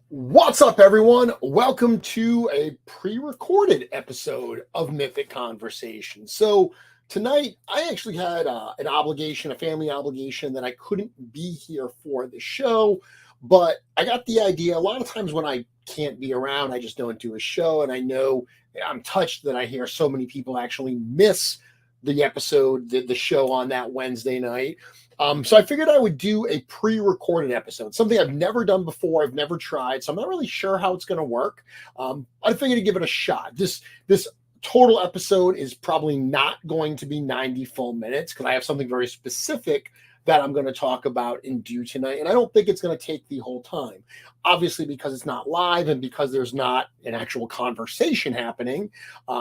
What's up, everyone? Welcome to a pre-recorded episode of Mythic Conversation. So tonight, I actually had an obligation, a family obligation that I couldn't be here for the show, but I got the idea. A lot of times when I can't be around, I just don't do a show, and I know I'm touched that I hear so many people actually miss the episode, the show on that Wednesday night. So I figured I would do a pre-recorded episode, something I've never done before. I've never tried, so I'm not really sure how it's going to work. I figured to give it a shot. This total episode is probably not going to be 90 full minutes because I have something very specific that I'm going to talk about and do tonight. And I don't think it's going to take the whole time, obviously, because it's not live and because there's not an actual conversation happening,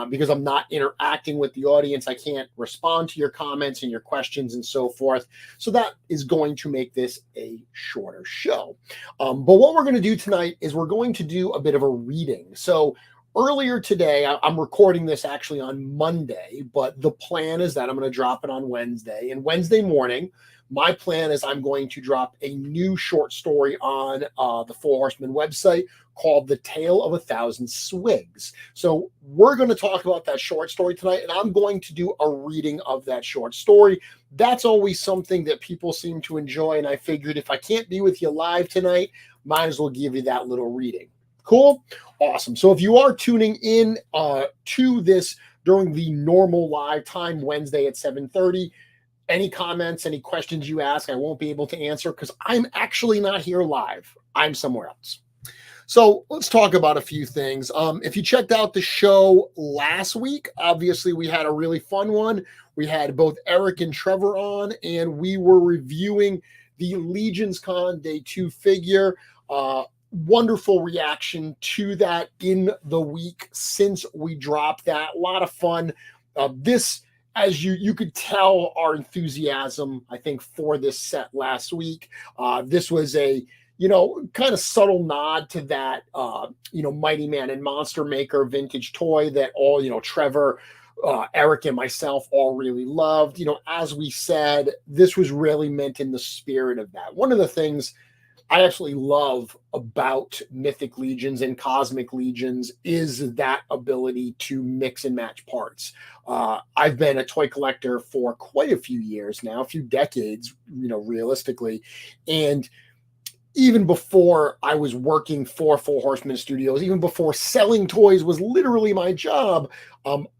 because I'm not interacting with the audience. I can't respond to your comments and your questions and so forth. So that is going to make this a shorter show. But what we're going to do tonight is we're going to do a bit of a reading. So earlier today, I'm recording this actually on Monday, but the plan is that I'm going to drop it on Wednesday. And Wednesday morning, my plan is I'm going to drop a new short story on the Four Horsemen website called The Tale of 1,000 Swigs. So we're going to talk about that short story tonight, and I'm going to do a reading of that short story. That's always something that people seem to enjoy, and I figured if I can't be with you live tonight, might as well give you that little reading. Cool? Awesome. So if you are tuning in to this during the normal live time, Wednesday at 7:30, any comments, any questions you ask, I won't be able to answer because I'm actually not here live. I'm somewhere else. So let's talk about a few things. If you checked out the show last week, obviously we had a really fun one. We had both Eric and Trevor on, and we were reviewing the Legions Con Day 2 figure. Wonderful reaction to that in the week since we dropped that. A lot of fun. As you could tell our enthusiasm, I think, for this set last week. This was a, kind of subtle nod to that, Mighty Man and Monster Maker vintage toy that all, Trevor, Eric, and myself all really loved. As we said, this was really meant in the spirit of that. One of the things I absolutely love about Mythic Legions and Cosmic Legions is that ability to mix and match parts. I've been a toy collector for quite a few years now, a few decades, realistically. And even before I was working for Four Horsemen Studios, even before selling toys was literally my job,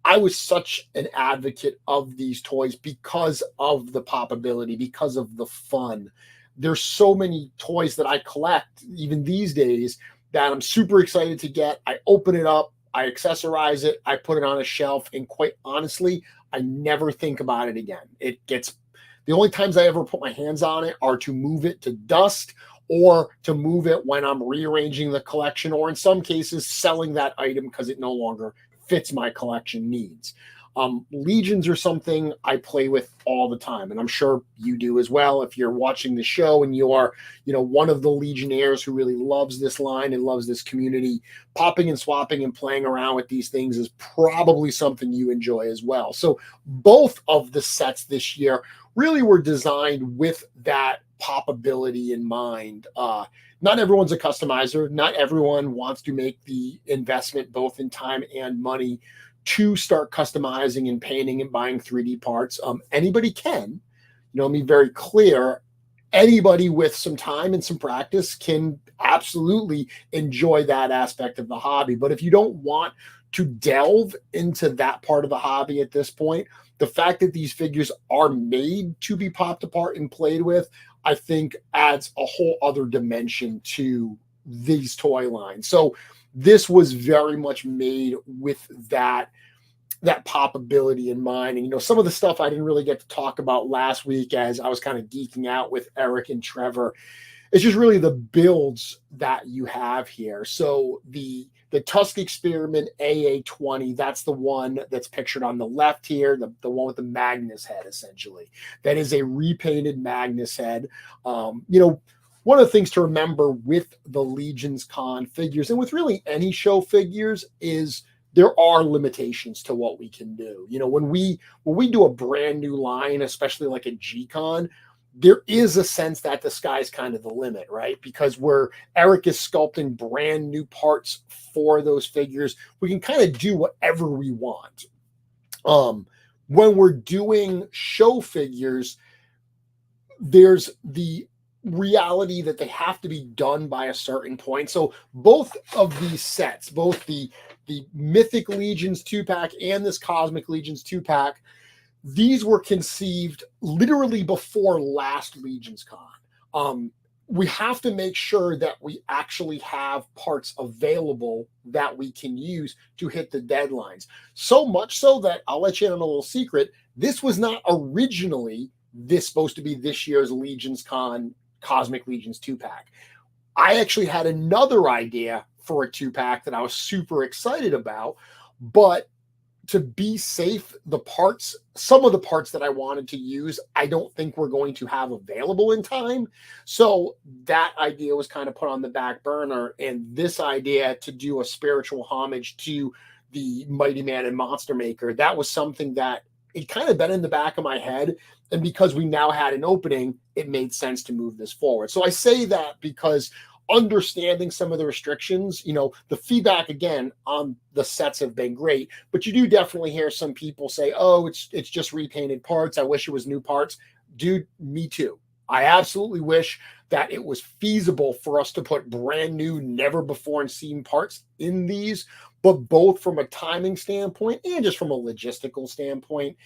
I was such an advocate of these toys because of the pop ability, because of the fun. There's so many toys that I collect, even these days, that I'm super excited to get. I open it up, I accessorize it, I put it on a shelf, and quite honestly, I never think about it again. The only times I ever put my hands on it are to move it to dust or to move it when I'm rearranging the collection, or in some cases, selling that item because it no longer fits my collection needs. Legions are something I play with all the time, and I'm sure you do as well. If you're watching the show and you are, one of the Legionnaires who really loves this line and loves this community, popping and swapping and playing around with these things is probably something you enjoy as well. So both of the sets this year really were designed with that pop ability in mind. Not everyone's a customizer. Not everyone wants to make the investment both in time and money to start customizing and painting and buying 3D parts. Anybody can, let me be very clear. Anybody with some time and some practice can absolutely enjoy that aspect of the hobby. But if you don't want to delve into that part of the hobby at this point, the fact that these figures are made to be popped apart and played with, I think adds a whole other dimension to these toy lines. So this was very much made with that that popability in mind. And, some of the stuff I didn't really get to talk about last week as I was kind of geeking out with Eric and Trevor. It's just really the builds that you have here. So the Tusk Experiment AA20, that's the one that's pictured on the left here, the one with the Magnus head, essentially. That is a repainted Magnus head. One of the things to remember with the Legions Con figures, and with really any show figures, is there are limitations to what we can do. When we do a brand new line, especially like a G-Con, there is a sense that the sky's kind of the limit, right? Because where Eric is sculpting brand new parts for those figures, we can kind of do whatever we want. When we're doing show figures, there's the reality that they have to be done by a certain point. So both of these sets, both the Mythic Legions 2-pack and this Cosmic Legions 2-pack, these were conceived literally before last Legions Con. We have to make sure that we actually have parts available that we can use to hit the deadlines. So much so that I'll let you in on a little secret. This was not originally supposed to be this year's Legions Con Cosmic Legions 2-pack. I actually had another idea for a 2-pack that I was super excited about, but to be safe, some of the parts that I wanted to use, I don't think we're going to have available in time. So that idea was kind of put on the back burner. And this idea to do a spiritual homage to the Mighty Man and Monster Maker, that was something that it kind of been in the back of my head. And because we now had an opening, it made sense to move this forward. So I say that because understanding some of the restrictions, the feedback again on the sets have been great, but you do definitely hear some people say, oh, it's just repainted parts. I wish it was new parts. Dude, me too. I absolutely wish that it was feasible for us to put brand new, never before seen parts in these, but both from a timing standpoint and just from a logistical standpoint,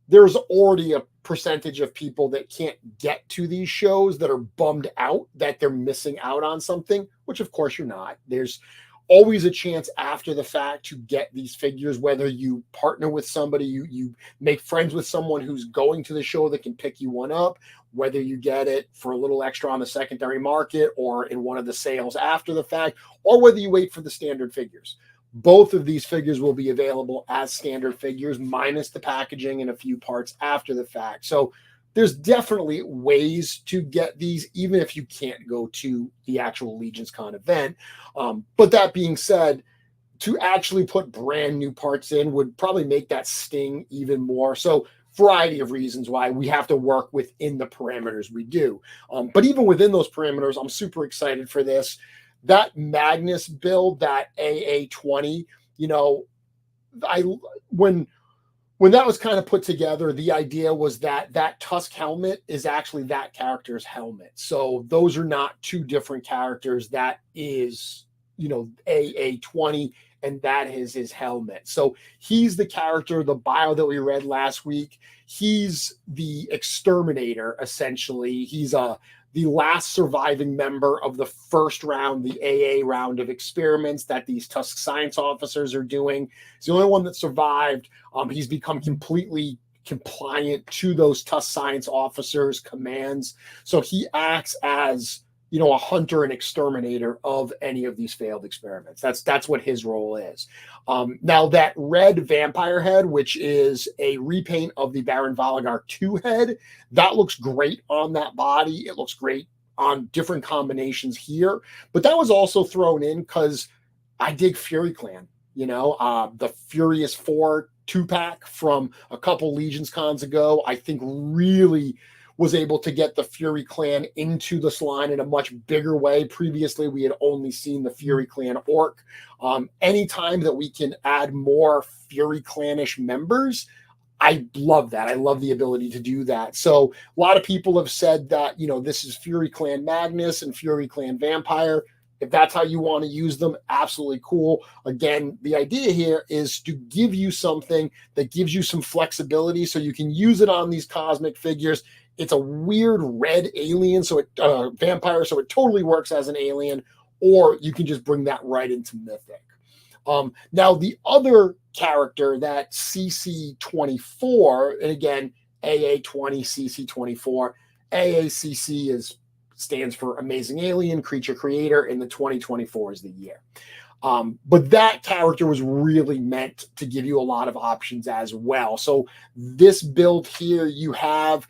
there's already a percentage of people that can't get to these shows that are bummed out that they're missing out on something, which of course you're not. There's always a chance after the fact to get these figures, whether you partner with somebody, you make friends with someone who's going to the show that can pick you one up, whether you get it for a little extra on the secondary market or in one of the sales after the fact, or whether you wait for the standard figures. Both of these figures will be available as standard figures, minus the packaging and a few parts after the fact. So there's definitely ways to get these, even if you can't go to the actual Legions Con event. But that being said, to actually put brand new parts in would probably make that sting even more. So variety of reasons why we have to work within the parameters we do. But even within those parameters, I'm super excited for this. That Magnus build, that AA20, when that was kind of put together, the idea was that Tusk helmet is actually that character's helmet. So those are not two different characters. That is, AA20, and that is his helmet. So he's the character, the bio that we read last week. He's the exterminator, essentially. He's the last surviving member of the first round, the AA round of experiments that these Tusk science officers are doing. He's the only one that survived. He's become completely compliant to those Tusk science officers' commands. So he acts as, a hunter and exterminator of any of these failed experiments. That's what his role is. Now that red vampire head, which is a repaint of the Baron Valagar 2 head, that looks great on that body. It looks great on different combinations here, but that was also thrown in because I dig Fury Clan, the Furious 4 2-pack from a couple Legions cons ago, I think really was able to get the Fury Clan into this line in a much bigger way. Previously, we had only seen the Fury Clan orc. Anytime that we can add more Fury Clanish members, I love that. I love the ability to do that. So a lot of people have said that, this is Fury Clan Magnus and Fury Clan Vampire. If that's how you want to use them, absolutely cool. Again, the idea here is to give you something that gives you some flexibility so you can use it on these cosmic figures. It's a weird red alien, so vampire, so it totally works as an alien, or you can just bring that right into Mythic. Now, the other character, that CC24, and again, AA20, CC24, AACC stands for Amazing Alien Creature Creator, and the 2024 is the year. But that character was really meant to give you a lot of options as well. So this build here, you have,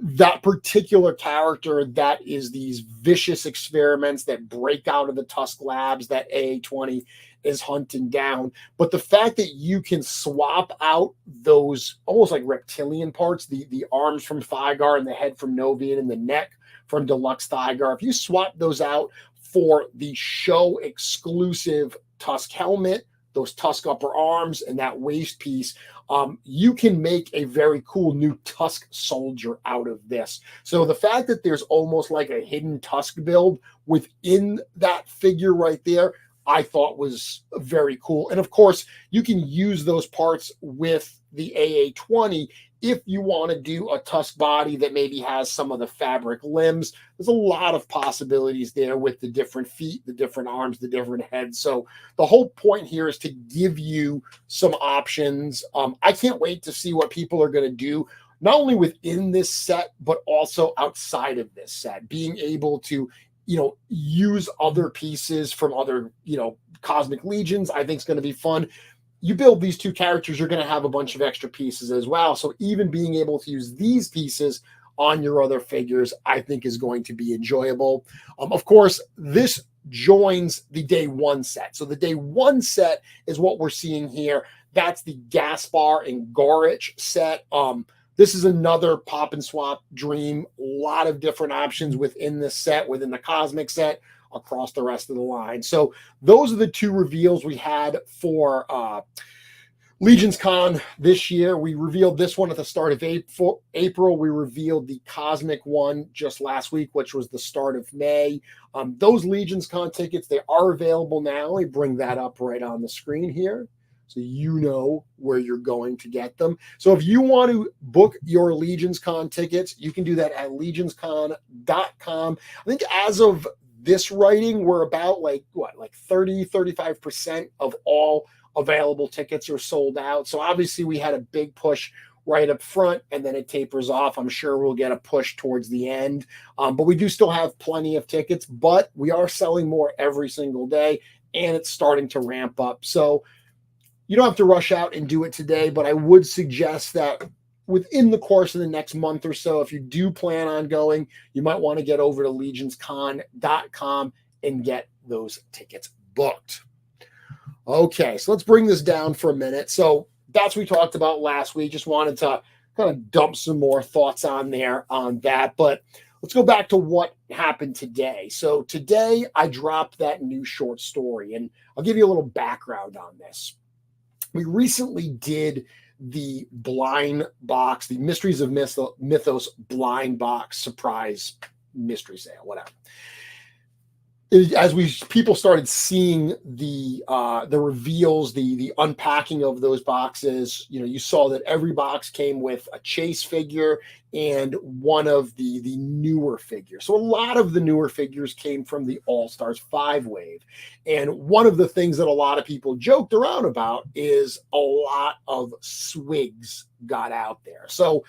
that particular character that is these vicious experiments that break out of the Tusk Labs that AA20 is hunting down. But the fact that you can swap out those almost like reptilian parts, the arms from Thygar and the head from Novian and the neck from Deluxe Thygar, if you swap those out for the show exclusive Tusk helmet, those Tusk upper arms, and that waist piece, you can make a very cool new Tusk soldier out of this. So the fact that there's almost like a hidden Tusk build within that figure right there, I thought was very cool. And of course, you can use those parts with the AA20 if you want to do a Tusk body that maybe has some of the fabric limbs. There's a lot of possibilities there with the different feet, the different arms, the different heads. So the whole point here is to give you some options. I can't wait to see what people are going to do, not only within this set, but also outside of this set, being able to use other pieces from other, Cosmic Legions, I think is going to be fun. You build these two characters, you're going to have a bunch of extra pieces as well. So even being able to use these pieces on your other figures, I think is going to be enjoyable. Of course, this joins the day one set. So the day one set is what we're seeing here. That's the Gaspar and Gorich set. This is another pop and swap dream. A lot of different options within this set, within the Cosmic set, across the rest of the line. So those are the two reveals we had for Legions Con this year. We revealed this one at the start of April. We revealed the Cosmic one just last week, which was the start of May. Those Legions Con tickets, they are available now. Let me bring that up right on the screen here, so you know where you're going to get them. So if you want to book your Legions Con tickets, you can do that at legionscon.com. I think as of this writing, we're about like 30-35% of all available tickets are sold out. So obviously we had a big push right up front, and then it tapers off. I'm sure we'll get a push towards the end, but we do still have plenty of tickets, but we are selling more every single day, and it's starting to ramp up. So you don't have to rush out and do it today, but I would suggest that within the course of the next month or so, if you do plan on going, you might want to get over to legionscon.com and get those tickets booked. Okay, so let's bring this down for a minute. So that's what we talked about last week. Just wanted to kind of dump some more thoughts on that. But let's go back to what happened today. So today I dropped that new short story, and I'll give you a little background on this. We recently did the blind box, the Mysteries of Mythos blind box surprise mystery sale, whatever. As people started seeing the reveals, the unpacking of those boxes, you saw that every box came with a Chase figure and one of the newer figures. So a lot of the newer figures came from the All-Stars 5 wave. And one of the things that a lot of people joked around about is a lot of Swiggs got out there. So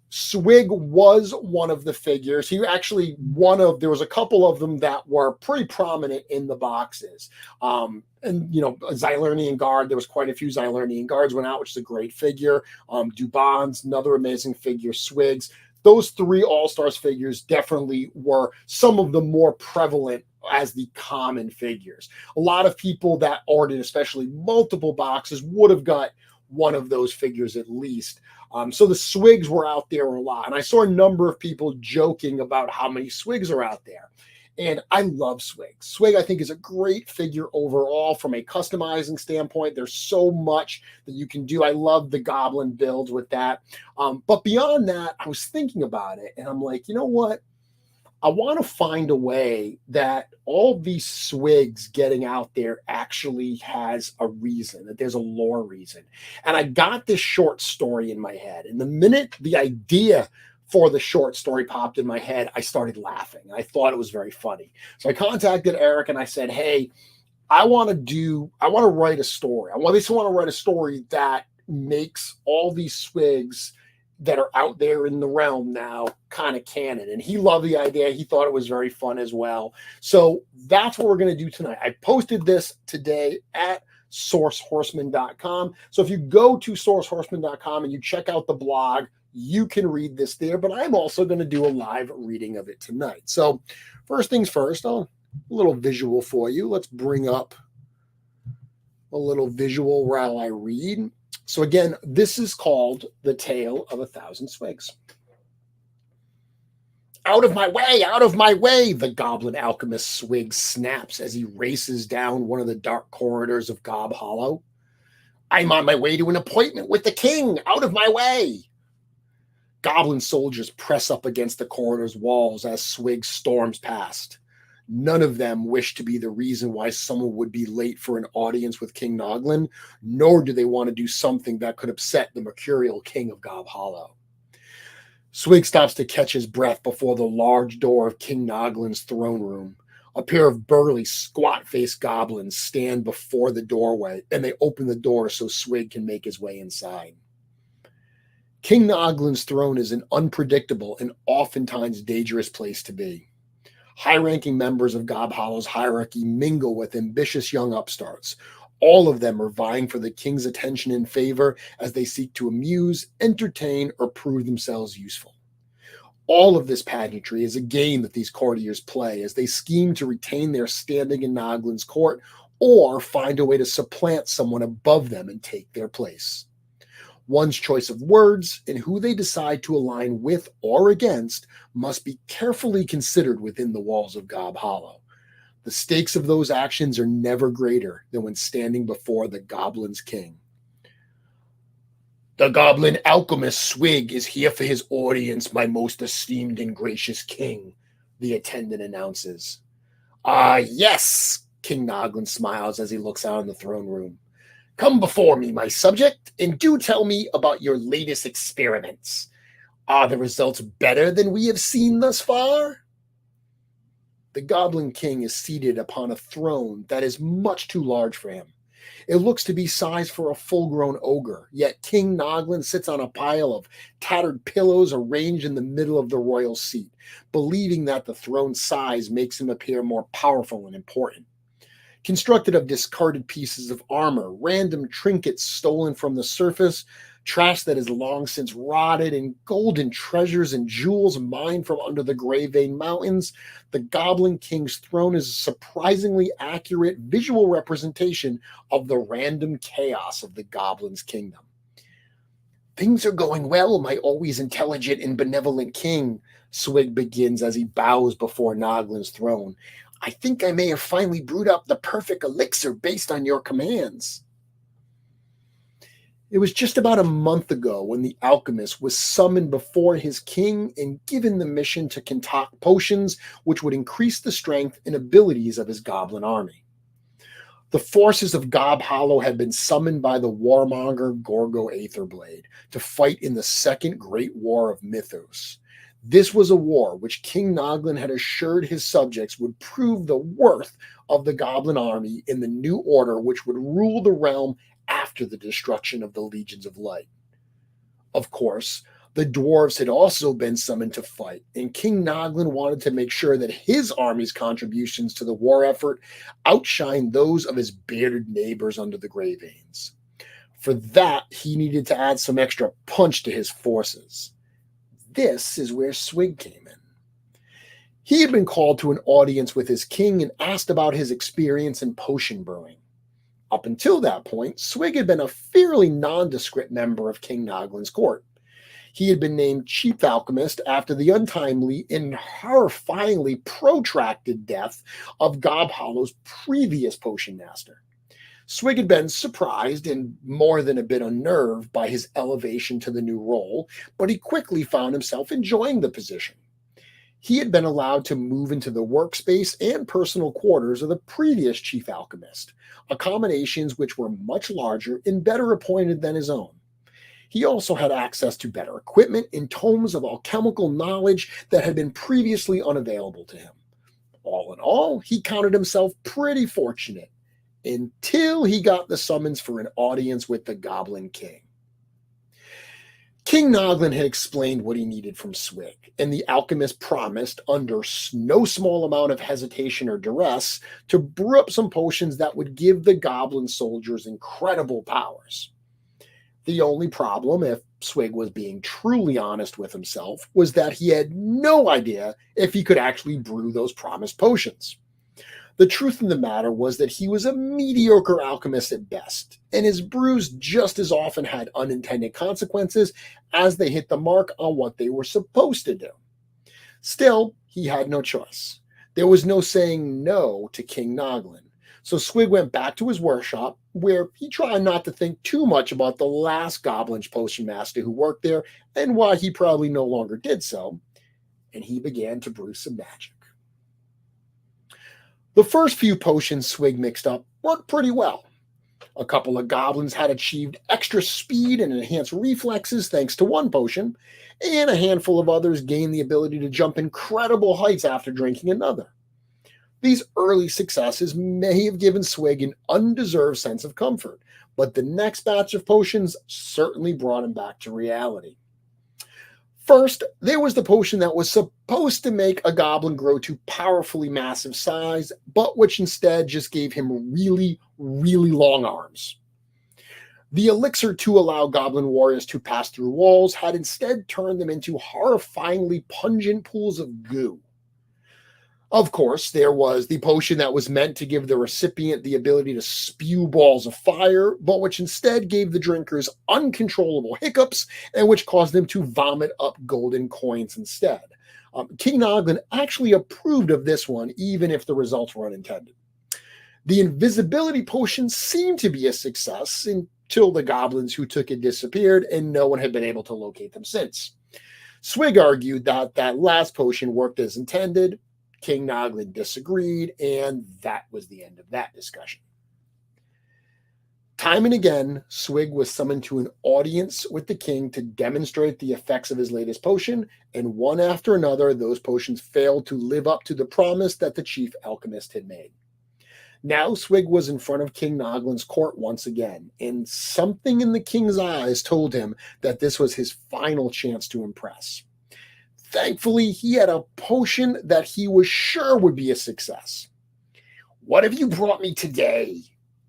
Swig was one of the figures. He actually there was a couple of them that were pretty prominent in the boxes. And Xylernian Guard, there was quite a few Xylernian Guards went out, which is a great figure. Dubon's, another amazing figure. Swiggs. Those three All-Stars figures definitely were some of the more prevalent as the common figures. A lot of people that ordered, especially multiple boxes, would have got one of those figures at least. So the Swiggs were out there a lot. And I saw a number of people joking about how many Swiggs are out there. And I love Swig. Swig, I think, is a great figure overall from a customizing standpoint. There's so much that you can do. I love the Goblin builds with that. But beyond that, I was thinking about it, and I'm like, you know what? I want to find a way that all these Swigs getting out there actually has a reason, that there's a lore reason. And I got this short story in my head. And the minute the idea for the short story popped in my head, I started laughing. I thought it was very funny. So I contacted Eric and I said, hey, I want to write a story. I want to write a story that makes all these swigs that are out there in the realm now kind of canon. And he loved the idea. He thought it was very fun as well. So that's what we're going to do tonight. I posted this today at sourcehorseman.com. So if you go to sourcehorseman.com and you check out the blog, you can read this there, but I'm also going to do a live reading of it tonight. So first things first, a little visual for you. Let's bring up a little visual while I read. So again, this is called The Tale of 1,000 Swigs. Out of my way, out of my way, the goblin alchemist Swiggs snaps as he races down one of the dark corridors of Gob Hollow. I'm on my way to an appointment with the king. Out of my way. Goblin soldiers press up against the corridor's walls as Swiggs storms past. None of them wish to be the reason why someone would be late for an audience with King Noglin, nor do they want to do something that could upset the mercurial king of Gob Hollow. Swig stops to catch his breath before the large door of King Noglin's throne room. A pair of burly, squat-faced goblins stand before the doorway, and they open the door so Swig can make his way inside. King Noglin's throne is an unpredictable and oftentimes dangerous place to be. High-ranking members of Gob Hollow's hierarchy mingle with ambitious young upstarts. All of them are vying for the king's attention and favor as they seek to amuse, entertain, or prove themselves useful. All of this pageantry is a game that these courtiers play as they scheme to retain their standing in Noglin's court or find a way to supplant someone above them and take their place. One's choice of words and who they decide to align with or against must be carefully considered within the walls of Gob Hollow. The stakes of those actions are never greater than when standing before the Goblin's king. The goblin alchemist Swig is here for his audience, my most esteemed and gracious king, the attendant announces. Ah, yes, King Noglin smiles as he looks out on the throne room. Come before me, my subject, and do tell me about your latest experiments. Are the results better than we have seen thus far? The Goblin King is seated upon a throne that is much too large for him. It looks to be sized for a full-grown ogre, yet King Noglin sits on a pile of tattered pillows arranged in the middle of the royal seat, believing that the throne's size makes him appear more powerful and important. Constructed of discarded pieces of armor, random trinkets stolen from the surface, trash that is long since rotted, and golden treasures and jewels mined from under the Grey Vein Mountains, the Goblin King's throne is a surprisingly accurate visual representation of the random chaos of the Goblin's kingdom. Things are going well, my always intelligent and benevolent king, Swig begins as he bows before Noglin's throne. I think I may have finally brewed up the perfect elixir based on your commands. It was just about a month ago when the alchemist was summoned before his king and given the mission to concoct potions which would increase the strength and abilities of his goblin army. The forces of Gob Hollow had been summoned by the warmonger Gorgo Aetherblade to fight in the Second Great War of Mythos. This was a war which King Noglin had assured his subjects would prove the worth of the Goblin army in the new order which would rule the realm after the destruction of the Legions of Light. Of course, the dwarves had also been summoned to fight, and King Noglin wanted to make sure that his army's contributions to the war effort outshined those of his bearded neighbors under the Grey Veins. For that, he needed to add some extra punch to his forces. This is where Swig came in. He had been called to an audience with his king and asked about his experience in potion brewing. Up until that point, Swig had been a fairly nondescript member of King Noglin's court. He had been named chief alchemist after the untimely and horrifyingly protracted death of Gob Hollow's previous potion master. Swig had been surprised and more than a bit unnerved by his elevation to the new role, but he quickly found himself enjoying the position. He had been allowed to move into the workspace and personal quarters of the previous chief alchemist, accommodations which were much larger and better appointed than his own. He also had access to better equipment and tomes of alchemical knowledge that had been previously unavailable to him. All in all, he counted himself pretty fortunate, until he got the summons for an audience with the Goblin King. King Noglin had explained what he needed from Swig, and the alchemist promised, under no small amount of hesitation or duress, to brew up some potions that would give the goblin soldiers incredible powers. The only problem, if Swig was being truly honest with himself, was that he had no idea if he could actually brew those promised potions. The truth of the matter was that he was a mediocre alchemist at best, and his brews just as often had unintended consequences as they hit the mark on what they were supposed to do. Still, he had no choice. There was no saying no to King Noglin, so Swig went back to his workshop, where he tried not to think too much about the last goblin potion master who worked there and why he probably no longer did so, and he began to brew some magic. The first few potions Swig mixed up worked pretty well. A couple of goblins had achieved extra speed and enhanced reflexes thanks to one potion, and a handful of others gained the ability to jump incredible heights after drinking another. These early successes may have given Swig an undeserved sense of comfort, but the next batch of potions certainly brought him back to reality. First, there was the potion that was supposed to make a goblin grow to powerfully massive size, but which instead just gave him really, really long arms. The elixir to allow goblin warriors to pass through walls had instead turned them into horrifyingly pungent pools of goo. Of course, there was the potion that was meant to give the recipient the ability to spew balls of fire, but which instead gave the drinkers uncontrollable hiccups and which caused them to vomit up golden coins instead. King Noglin actually approved of this one, even if the results were unintended. The invisibility potion seemed to be a success until the goblins who took it disappeared and no one had been able to locate them since. Swig argued that that last potion worked as intended. King Noglin disagreed, and that was the end of that discussion. Time and again, Swig was summoned to an audience with the king to demonstrate the effects of his latest potion, and one after another, those potions failed to live up to the promise that the chief alchemist had made. Now Swig was in front of King Noglin's court once again, and something in the king's eyes told him that this was his final chance to impress. Thankfully, he had a potion that he was sure would be a success. "What have you brought me today?"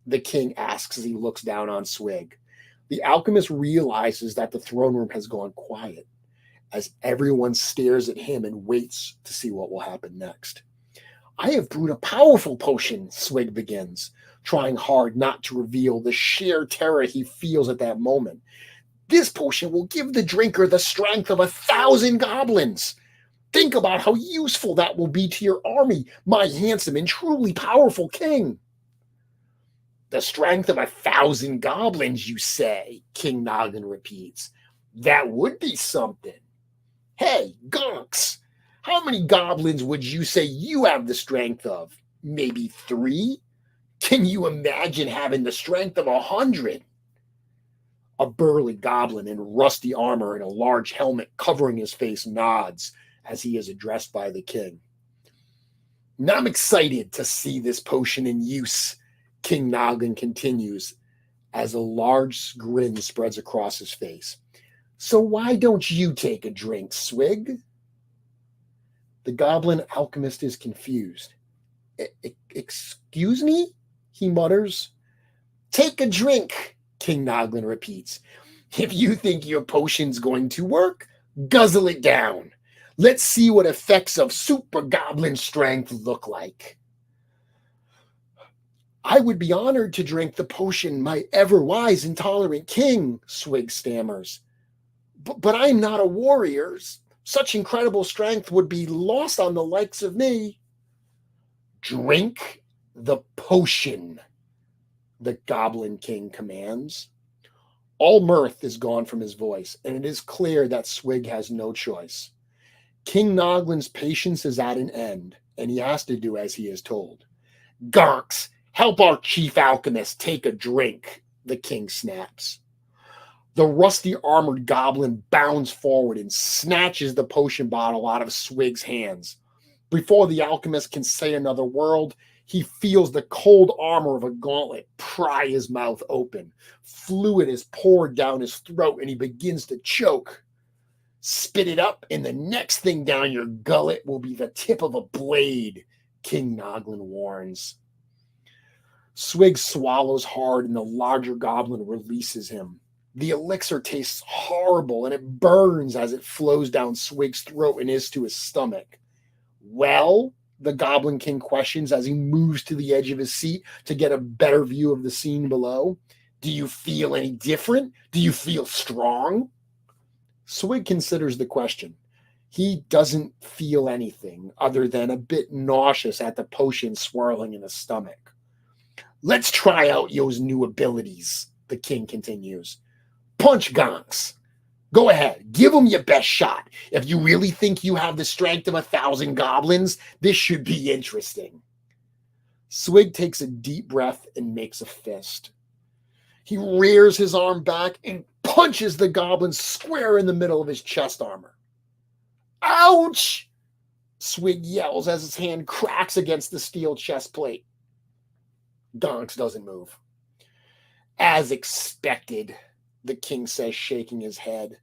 the king asks as he looks down on Swig. The alchemist realizes that the throne room has gone quiet as everyone stares at him and waits to see what will happen next. "I have brewed a powerful potion," Swig begins, trying hard not to reveal the sheer terror he feels at that moment. "This potion will give the drinker the strength of 1,000 goblins. Think about how useful that will be to your army, my handsome and truly powerful king." "The strength of 1,000 goblins, you say?" King Noglin repeats. "That would be something. Hey, gonks, how many goblins would you say you have the strength of? Maybe 3? Can you imagine having the strength of 100? A burly goblin in rusty armor and a large helmet covering his face nods as he is addressed by the king. "And I'm excited to see this potion in use," King Noglin continues as a large grin spreads across his face. "So why don't you take a drink, Swig?" The goblin alchemist is confused. "Excuse me?" he mutters. "Take a drink," King Noglin repeats. "If you think your potion's going to work, guzzle it down. Let's see what effects of super goblin strength look like." "I would be honored to drink the potion, my ever-wise and tolerant king," Swig stammers. But I'm not a warrior. Such incredible strength would be lost on the likes of me." "Drink the potion," the Goblin King commands. All mirth is gone from his voice, and it is clear that Swig has no choice. King Noglin's patience is at an end, and he has to do as he is told. "Gonks, help our chief alchemist take a drink," the king snaps. The rusty armored goblin bounds forward and snatches the potion bottle out of Swig's hands. Before the alchemist can say another word, He feels the cold armor of a gauntlet pry his mouth open. Fluid is poured down his throat and he begins to choke. Spit it up, and the next thing down your gullet will be the tip of a blade, King Noglin warns. Swiggs swallows hard, and the larger goblin releases him. The elixir tastes horrible, and it burns as it flows down Swiggs' throat and is to his stomach. Well, the Goblin King questions as he moves to the edge of his seat to get a better view of the scene below. Do you feel any different? Do you feel strong? Swig considers the question. He doesn't feel anything other than a bit nauseous at the potion swirling in his stomach. Let's try out yo's new abilities, the king continues. Punch gonks. Go ahead, give them your best shot. If you really think you have the strength of 1,000 goblins, this should be interesting. Swig takes a deep breath and makes a fist. He rears his arm back and punches the goblin square in the middle of his chest armor. Ouch! Swig yells as his hand cracks against the steel chest plate. Gonks doesn't move. As expected, the king says, shaking his head.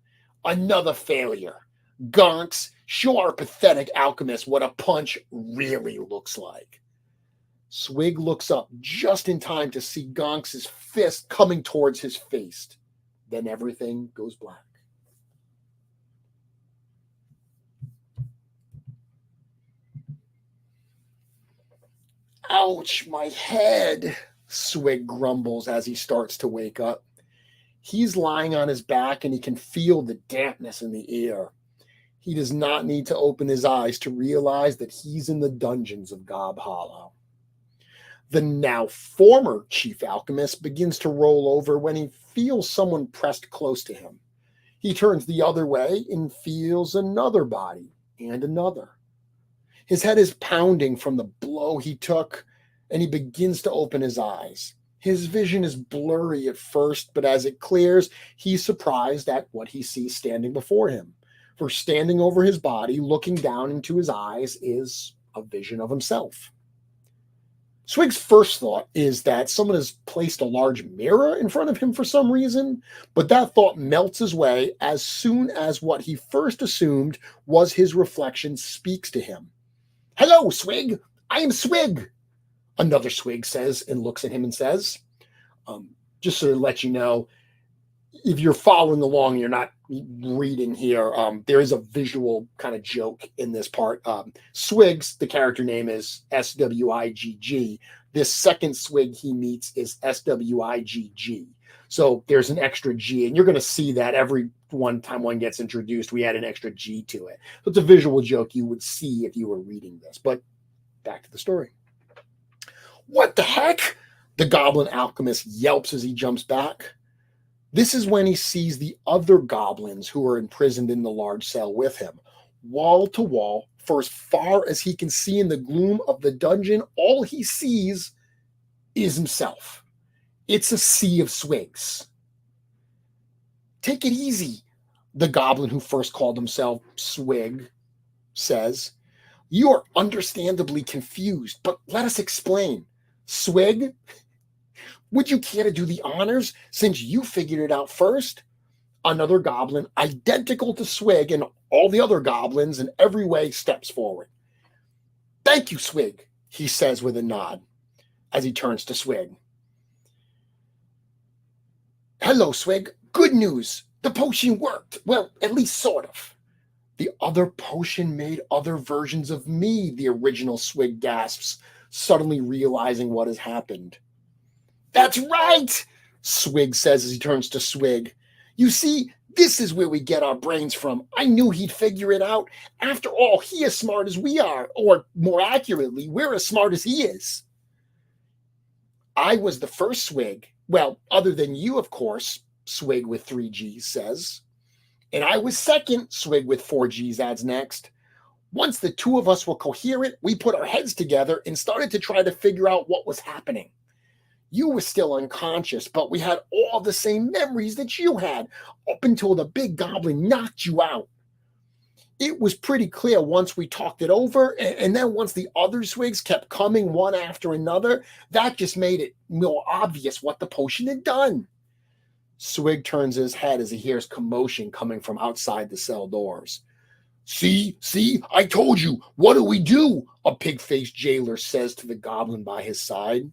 Another failure. Gonks, show our pathetic alchemist what a punch really looks like. Swig looks up just in time to see Gonks' fist coming towards his face. Then everything goes black. Ouch, my head, Swig grumbles as he starts to wake up. He's lying on his back and he can feel the dampness in the air. He does not need to open his eyes to realize that he's in the dungeons of Gob Hollow. The now former chief alchemist begins to roll over when he feels someone pressed close to him. He turns the other way and feels another body and another. His head is pounding from the blow he took, and he begins to open his eyes. His vision is blurry at first, but as it clears, he's surprised at what he sees standing before him. For standing over his body, looking down into his eyes, is a vision of himself. Swig's first thought is that someone has placed a large mirror in front of him for some reason, but that thought melts away as soon as what he first assumed was his reflection speaks to him. Hello, Swig. I am Swig. Another Swig says and looks at him and says, just to let you know, if you're following along and you're not reading here, there is a visual kind of joke in this part. Swiggs, the character name is Swigg. This second Swig he meets is Swigg. So there's an extra G, and you're going to see that every one time one gets introduced, we add an extra G to it. So it's a visual joke you would see if you were reading this. But back to the story. What the heck? The goblin alchemist yelps as he jumps back. This is when he sees the other goblins who are imprisoned in the large cell with him. Wall to wall, for as far as he can see in the gloom of the dungeon, all he sees is himself. It's a sea of Swiggs. Take it easy, the goblin who first called himself Swig says. You are understandably confused, but let us explain. Swig, would you care to do the honors since you figured it out first? Another goblin, identical to Swig and all the other goblins in every way, steps forward. Thank you, Swig, he says with a nod as he turns to Swig. Hello, Swig. Good news. The potion worked. Well, at least sort of. The other potion made other versions of me, the original Swig gasps, suddenly realizing what has happened. That's right, Swig says as he turns to Swig. You see, this is where we get our brains from. I knew he'd figure it out. After all, he is smart as we are, or more accurately, we're as smart as he is. I was the first Swig. Well, other than you, of course, Swig with 3 G's says. And I was second, Swig with 4 G's adds next. Once the two of us were coherent, we put our heads together and started to try to figure out what was happening. You were still unconscious, but we had all the same memories that you had, up until the big goblin knocked you out. It was pretty clear once we talked it over, and then once the other swigs kept coming one after another, that just made it more obvious what the potion had done. Swig turns his head as he hears commotion coming from outside the cell doors. See, I told you. What do we do? A pig-faced jailer says to the goblin by his side.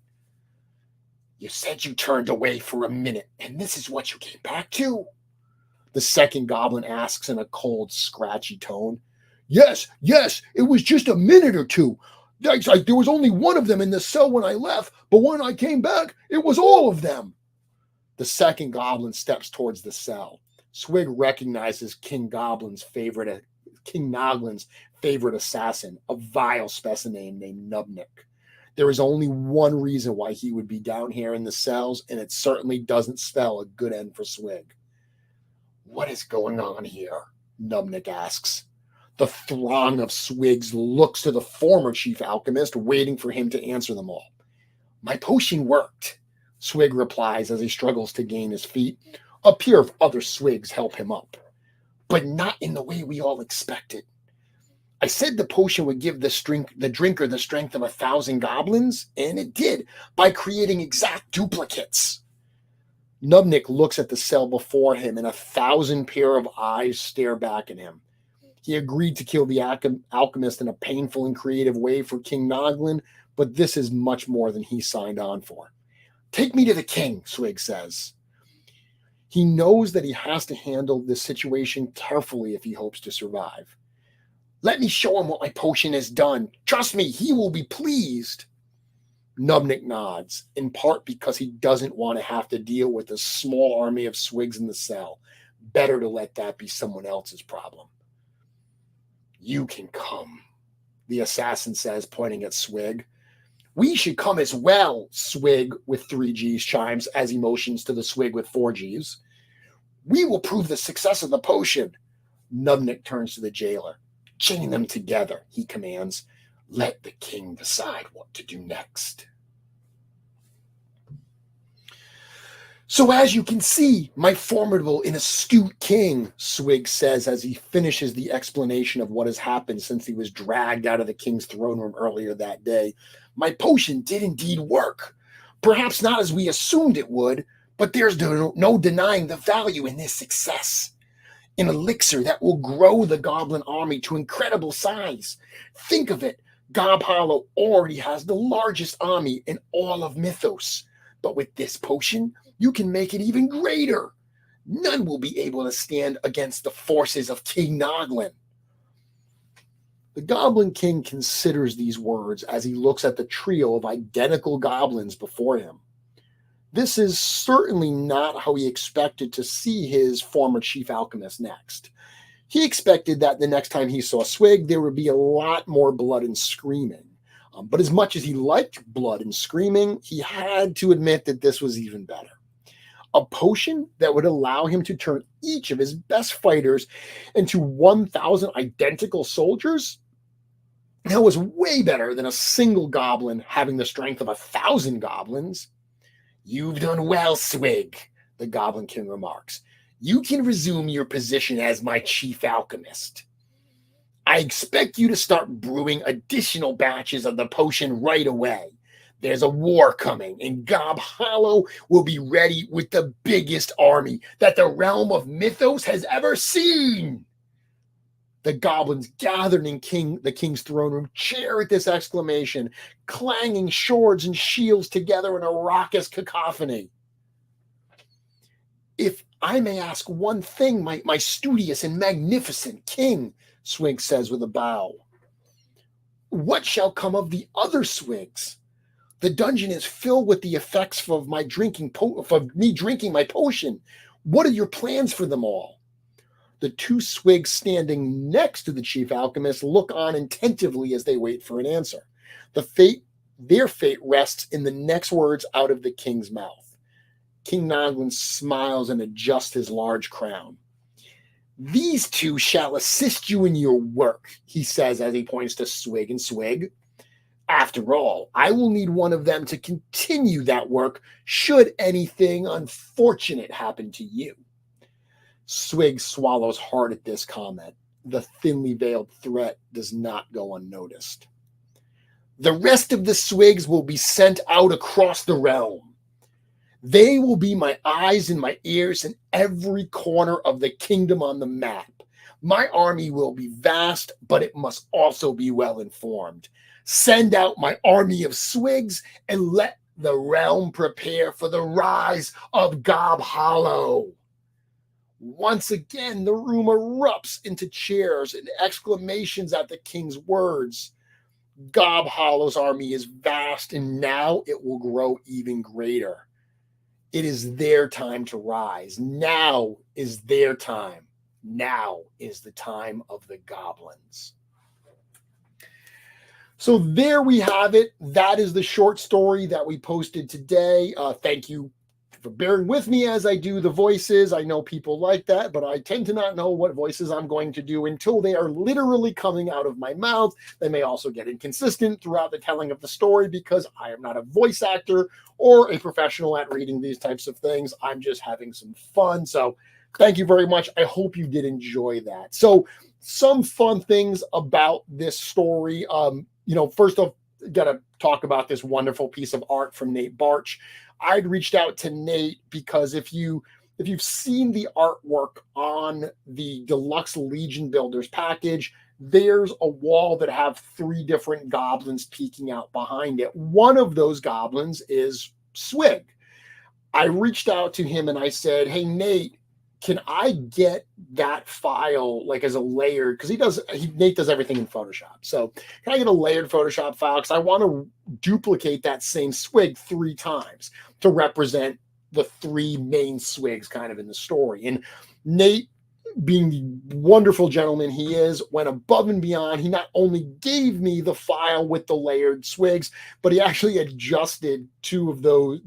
You said you turned away for a minute, and this is what you came back to? The second goblin asks in a cold, scratchy tone. Yes, it was just a minute or two. There was only one of them in the cell when I left, but when I came back, it was all of them. The second goblin steps towards the cell. Swig recognizes King Noglin's favorite assassin, a vile specimen named Nubnik. There is only one reason why he would be down here in the cells, and it certainly doesn't spell a good end for Swig. What is going on here? Nubnik asks. The throng of Swiggs looks to the former chief alchemist, waiting for him to answer them all. My potion worked, Swig replies as he struggles to gain his feet. A pair of other Swiggs help him up, but not in the way we all expected. I said the potion would give the drinker the strength of 1,000 goblins, and it did, by creating exact duplicates. Nubnik looks at the cell before him, and 1,000 pair of eyes stare back at him. He agreed to kill the alchemist in a painful and creative way for King Noglin, but this is much more than he signed on for. Take me to the king, Swig says. He knows that he has to handle this situation carefully if he hopes to survive. Let me show him what my potion has done. Trust me, he will be pleased. Nubnik nods, in part because he doesn't want to have to deal with a small army of Swiggs in the cell. Better to let that be someone else's problem. You can come, the assassin says, pointing at Swig. We should come as well, Swig with 3 Gs chimes as he motions to the Swig with 4 Gs. We will prove the success of the potion. Nubnik turns to the jailer. Chain them together, he commands. Let the king decide what to do next. So as you can see, my formidable and astute king, Swig says as he finishes the explanation of what has happened since he was dragged out of the king's throne room earlier that day, my potion did indeed work. Perhaps not as we assumed it would, but there's no denying the value in this success. An elixir that will grow the goblin army to incredible size. Think of it. Gob Hollow already has the largest army in all of Mythos. But with this potion, you can make it even greater. None will be able to stand against the forces of King Noglin. The Goblin King considers these words as he looks at the trio of identical goblins before him. This is certainly not how he expected to see his former chief alchemist next. He expected that the next time he saw Swig, there would be a lot more blood and screaming. But as much as he liked blood and screaming, he had to admit that this was even better. A potion that would allow him to turn each of his best fighters into 1,000 identical soldiers? That was way better than a single goblin having the strength of 1,000 goblins. You've done well, Swig, the Goblin King remarks. You can resume your position as my chief alchemist. I expect you to start brewing additional batches of the potion right away. There's a war coming, and Gob Hollow will be ready with the biggest army that the realm of Mythos has ever seen. The goblins gathered in the king's throne room cheer at this exclamation, clanging swords and shields together in a raucous cacophony. If I may ask one thing, my studious and magnificent king, Swig says with a bow. What shall come of the other Swigs? The dungeon is filled with the effects of me drinking my potion. What are your plans for them all? The 2 Swigs standing next to the chief alchemist look on attentively as they wait for an answer. Their fate rests in the next words out of the king's mouth. King Noglin smiles and adjusts his large crown. These 2 shall assist you in your work, he says as he points to Swig and Swig. After all, I will need one of them to continue that work should anything unfortunate happen to you. Swig swallows hard at this comment. the thinly veiled threat does not go unnoticed. The rest of the Swiggs will be sent out across the realm. They will be my eyes and my ears in every corner of the kingdom on the map. My army will be vast, but it must also be well informed. Send out my army of Swiggs and let the realm prepare for the rise of Gob Hollow. Once again, the room erupts into cheers and exclamations at the king's words. Gob Hollow's army is vast, and now it will grow even greater. It is their time to rise. Now is their time. Now is the time of the goblins. So there we have it. That is the short story that we posted today. Thank you for bearing with me as I do the voices. I know people like that, but I tend to not know what voices I'm going to do until they are literally coming out of my mouth. They may also get inconsistent throughout the telling of the story because I am not a voice actor or a professional at reading these types of things. I'm just having some fun. So thank you very much. I hope you did enjoy that. So some fun things about this story. First off, got to talk about this wonderful piece of art from Nate Barch. I'd reached out to Nate because if you've seen the artwork on the Deluxe Legion Builders package, there's a wall that have 3 different goblins peeking out behind it. One of those goblins is Swig. I reached out to him and I said, "Hey, Nate, can I get that file like as a layered?" Because Nate does everything in Photoshop. So can I get a layered Photoshop file? Because I want to duplicate that same Swig 3 times to represent the 3 main Swigs kind of in the story. And Nate, being the wonderful gentleman he is, went above and beyond. He not only gave me the file with the layered Swigs, but he actually adjusted 2 of those,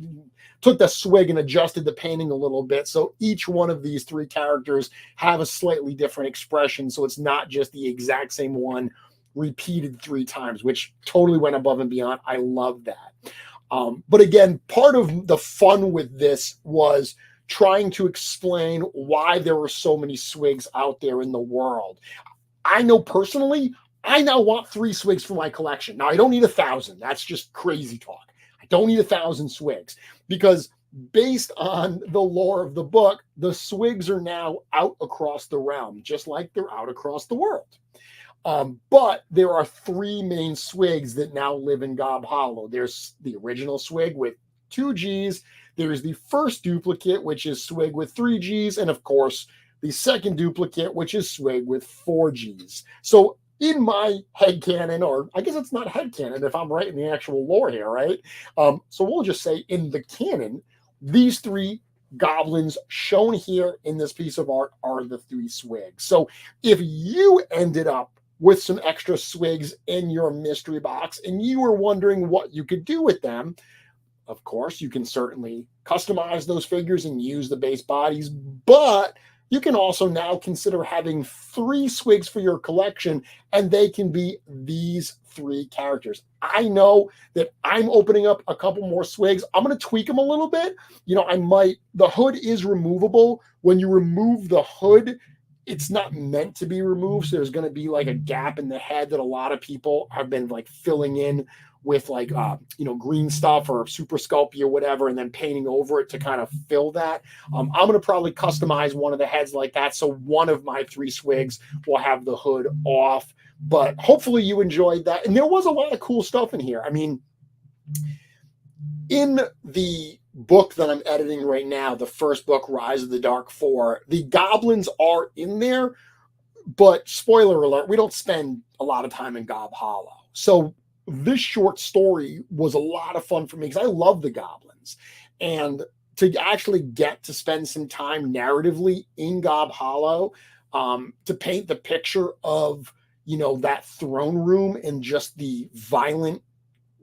took the Swig and adjusted the painting a little bit. So each one of these 3 characters have a slightly different expression. So it's not just the exact same one repeated 3 times, which totally went above and beyond. I love that. But again, part of the fun with this was trying to explain why there were so many Swigs out there in the world. I know personally, I now want 3 Swigs for my collection. Now, I don't need 1,000. That's just crazy talk. I don't need 1,000 Swigs because based on the lore of the book, the Swigs are now out across the realm, just like they're out across the world. But there are 3 main Swigs that now live in Gob Hollow. There's the original Swig with 2 Gs. There's the first duplicate, which is Swig with 3 Gs. And of course, the second duplicate, which is Swig with 4 Gs. So in my headcanon, or I guess it's not headcanon if I'm right in the actual lore here, right? So we'll just say in the canon, these 3 goblins shown here in this piece of art are the 3 Swigs. So if you ended up with some extra Swigs in your mystery box and you were wondering what you could do with them, of course, you can certainly customize those figures and use the base bodies, but you can also now consider having 3 Swigs for your collection, and they can be these 3 characters. I know that I'm opening up a couple more Swigs. I'm going to tweak them a little bit. The hood is removable. When you remove the hood, it's not meant to be removed. So there's going to be like a gap in the head that a lot of people have been like filling in with like, green stuff or super sculpey or whatever, and then painting over it to kind of fill that. I'm going to probably customize one of the heads like that. So one of my 3 Swigs will have the hood off, but hopefully you enjoyed that. And there was a lot of cool stuff in here. I mean, in the book that I'm editing right now, the first book, Rise of the Dark 4, the goblins are in there, but spoiler alert, we don't spend a lot of time in Gob Hollow. So this short story was a lot of fun for me because I love the goblins, and to actually get to spend some time narratively in Gob Hollow, to paint the picture of, that throne room and just the violent,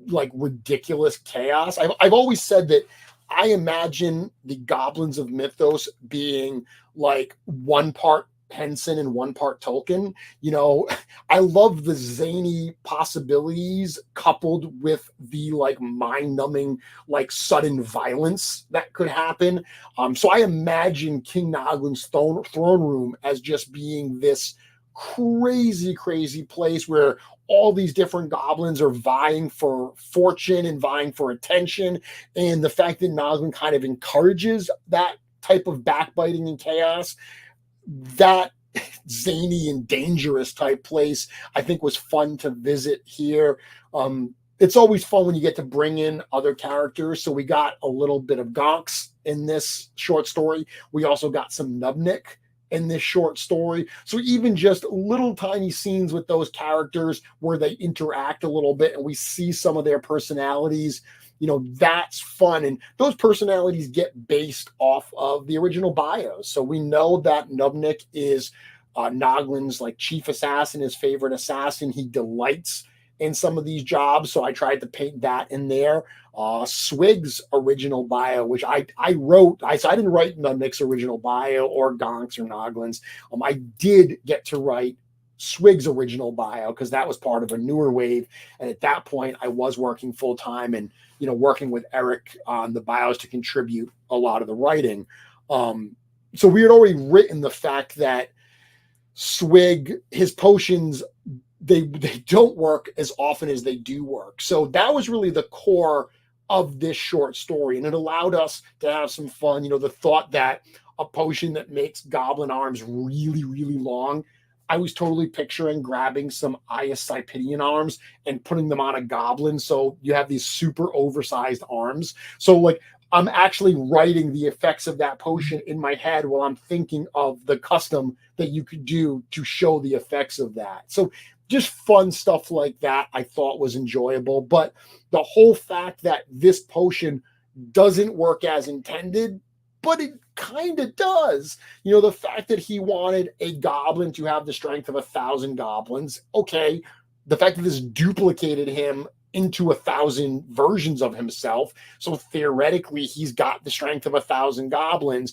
like ridiculous chaos. I've always said that I imagine the goblins of Mythos being like 1 part Henson and 1 part Tolkien. I love the zany possibilities coupled with the like mind-numbing, like sudden violence that could happen. So I imagine King Noglin's throne room as just being this crazy, crazy place where all these different goblins are vying for fortune and vying for attention. And the fact that Noglin kind of encourages that type of backbiting and chaos, that zany and dangerous type place, I think was fun to visit here. It's always fun when you get to bring in other characters. So we got a little bit of Gonks in this short story. We also got some Nubnik in this short story. So even just little tiny scenes with those characters where they interact a little bit and we see some of their personalities, that's fun. And those personalities get based off of the original bios. So we know that Nubnik is Noglin's like chief assassin, his favorite assassin. He delights in some of these jobs. So I tried to paint that in there. Swiggs' original bio, which I wrote. I didn't write Nubnik's original bio or Gonk's or Noglin's. I did get to write Swiggs' original bio because that was part of a newer wave. And at that point, I was working full time and, working with Eric on the bios to contribute a lot of the writing. So we had already written the fact that Swig, his potions, they don't work as often as they do work. So that was really the core of this short story. And it allowed us to have some fun. The thought that a potion that makes goblin arms really, really long, I was totally picturing grabbing some Iocipidian arms and putting them on a goblin. So you have these super oversized arms. So like I'm actually writing the effects of that potion in my head while I'm thinking of the custom that you could do to show the effects of that. So just fun stuff like that I thought was enjoyable. But the whole fact that this potion doesn't work as intended, but it kind of does. The fact that he wanted a goblin to have the strength of 1,000 goblins. Okay. The fact that this duplicated him into 1,000 versions of himself. So theoretically, he's got the strength of 1,000 goblins.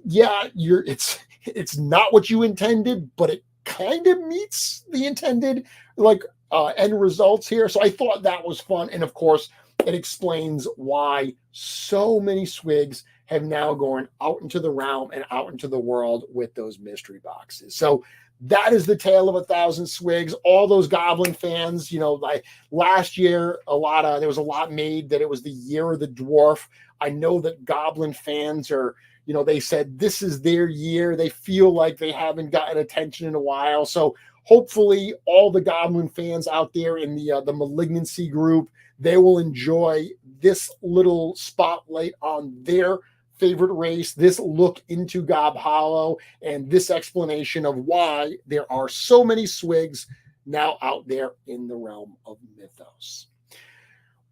Yeah, it's not what you intended, but it kind of meets the intended end results here. So I thought that was fun. And of course, it explains why so many Swiggs have now gone out into the realm and out into the world with those mystery boxes. So that is the tale of 1,000 Swiggs. All those Goblin fans, like last year, there was a lot made that it was the year of the dwarf. I know that Goblin fans are, they said this is their year. They feel like they haven't gotten attention in a while. So hopefully all the Goblin fans out there in the Malignancy group, they will enjoy this little spotlight on their favorite race, this look into Gob Hollow, and this explanation of why there are so many Swiggs now out there in the realm of mythos.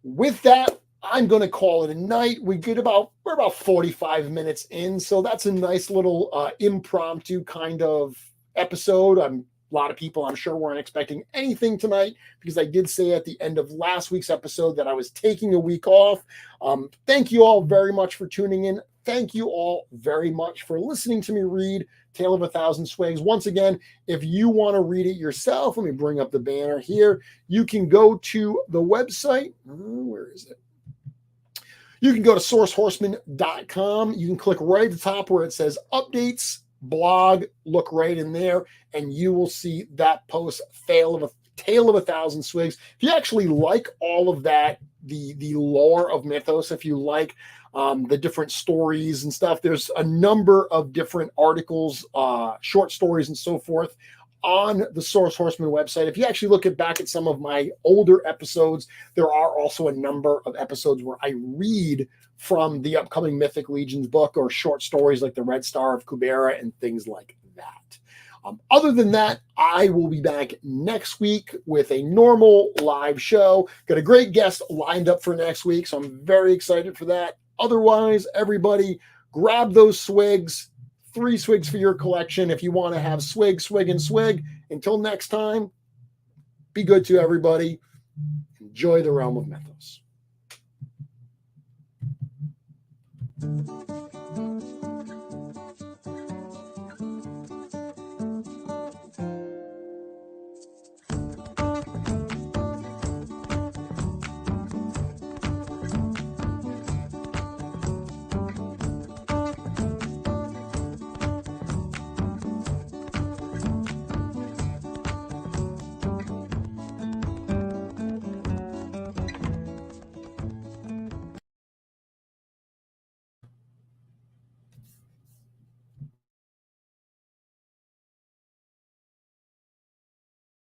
With that, I'm going to call it a night. We're about 45 minutes in, so that's a nice little impromptu kind of episode. A lot of people, I'm sure, weren't expecting anything tonight because I did say at the end of last week's episode that I was taking a week off. Thank you all very much for tuning in. Thank you all very much for listening to me read Tale of 1,000 Swiggs. Once again, if you want to read it yourself, let me bring up the banner here. You can go to the website. Where is it? You can go to sourcehorseman.com. You can click right at the top where it says updates, blog, look right in there, and you will see that post, Tale of 1,000 Swiggs. If you actually like all of that, the lore of mythos, if you like the different stories and stuff, there's a number of different articles, short stories and so forth on the Source Horseman website. If you actually look back at some of my older episodes, there are also a number of episodes where I read from the upcoming Mythic Legions book or short stories like the Red Star of Kubera and things like that. Other than that, I will be back next week with a normal live show. Got a great guest lined up for next week, so I'm very excited for that. Otherwise, everybody, grab those Swiggs. 3 Swiggs for your collection if you want to have swig, swig, and swig. Until next time, be good to everybody. Enjoy the realm of mythos.